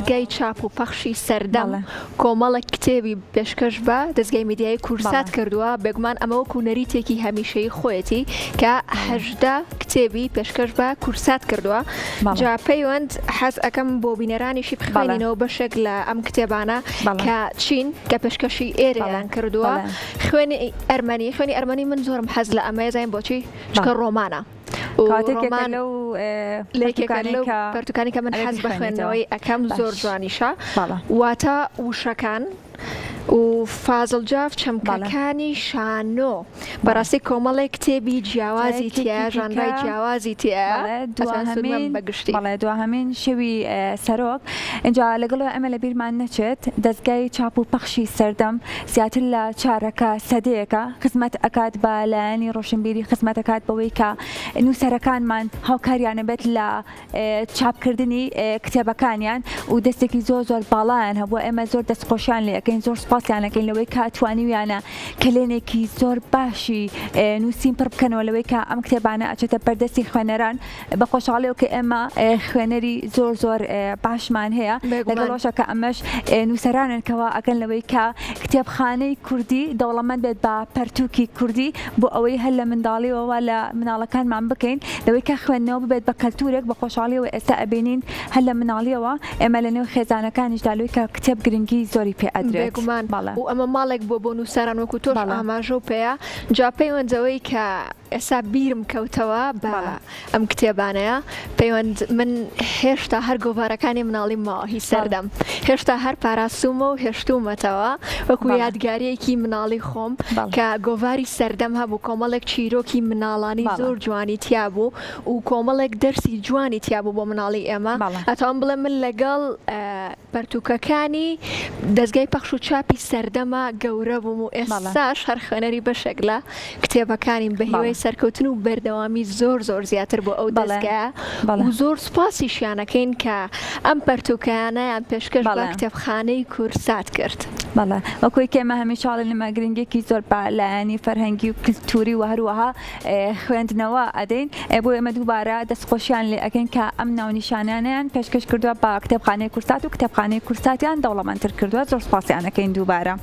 دەستگای چاپ و پەخشی سەردەم کۆمەڵێک کتێبی پێشکەش بە دەستگای میدیای کورسات کردووە بێگومان ئەمە وەکو نەریتێکی هەمیشەیی خۆیەتی کە 18 کتێبی پێشکەش بە کورسات کردووە جا پەیوەند حەز ئەەکەم بۆ بینەرانیشی بخوێنینەوە بەشێک لە ئەم کتێبانە کە چین کە پێشکەشی ئێرەیان کردووە خوێنی ئەرمەنی من زۆرم حەز لە ئەمە زین بۆچی چکە ڕۆمانە لەو پەرتوکانی کە من حەز بە خوێندنەوەی ئەەکەم زۆر جوانیشە واتە وشەکان و فازڵجاف چەمکەکانی شانۆ بەڕاستی کۆمەڵێک کتێبی جیاوازی تیا ژانرای جیاوازی تیا بەگشتی دوهەمین شەوی سەرۆک اینجا لەگەڵەوە ئەمە لە بیرمان نەچێت دەستگای چاپ و پەخشی سەردەم زیاتر لە چارەکە سەدەیەکە خزمەت ئەکات بە لایەنی ڕۆشنبیری خزمەت ئەکات بەوەی کە نووسەرەکانمان هاوکاریانە بێت لە چاپکردنی کتێبەکانیان و دەستێکی زۆر باڵایان هەبووە ئێمە زۆر دەستخۆشیان لێ ئەەکەین زۆر سپاسیانەکەین لەوەی کە توانیویانە کلێنێکی زۆر باشی نووسین پڕ بکەنەوە لەوەی کە ئەم کتێبانە ئەچێتە بەردەستی خوێنەران بە خۆشحاڵیەوە کە ئێمە خوێنەری زۆر باشمان هەیە لەگەڵۆشە کە ئەمەش نووسەرانن کەوا ئەگەن لەوەی کە کتێبخانەی کوردی دەوڵەمەند بێت بە پەرتووکی کوردی بۆ ئەوەی هەر لە منداڵیەوە لە مناڵەکانمان بکەین لەوەی کە خوێندنەوە ببێت بە کەلتورێک بە خۆشحاڵیەوە ئێستا ئەبینین هەر لە مناڵیەوە ئێمە لە نێو خێزانەکانیشدا لەوەی کە کتێب گرنگی زۆری پێ ئەدرێت و ئەمە ماڵێک بۆ نووسەران وەکو تۆش ئاماژە و پێەیە جا پەیوەندەوەی کە ئێستا بیرم کەوتەوە بە ئەم کتێبانەیە پەیوەند من هێشتا هەر گۆڤارەکانی مناڵی ماهی سەردەم هێشتا هەر پاراسومە و هێشتومەتەوە وەکو یادگاریەکی مناڵی خۆم کە گۆڤاری سەردەم هەبوو کۆمەڵێک چیرۆکی مناڵانی زۆر جوانی تیا بوو و کۆمەڵێک دەرسی جوانی تیا بوو بۆ مناڵی ئێمە ئەتەوەم بڵێ من لەگەڵ پەرتووکەکانی دەستگای پەخش و چاپی سەردەمە گەورە بووم و ئێستاش هەر خوێنەری بەشێک لە کتێبەکانیم بە هیوای سەرکەوتن و بەردەوامی زۆر زیاتر بۆ ئەو دەستگایە و زۆر سوپاسیشیانەکەین کە ئەم پەرتووکەیانەیان پێشکەش بە کتێبخانەی کورسات کرد. بەڵێ وەکوی کێمە هەمیشاڵی لەمە گرنگێکی زۆر لایەنی فەرهەنگی و کلتوری و هەروەها خوێندنەوە ئەدەین بۆ ئێمە دووبارە دەستخۆشیان لێ ئەەکەین کە ئەم ناونیشانیانیان پێشکەش کردووە بە کتێبخانەی کورسات و کتێبخانەی کورساتیان دەوڵەمەندتر کردووە زۆر سوپاسیانەکەین دووبارە.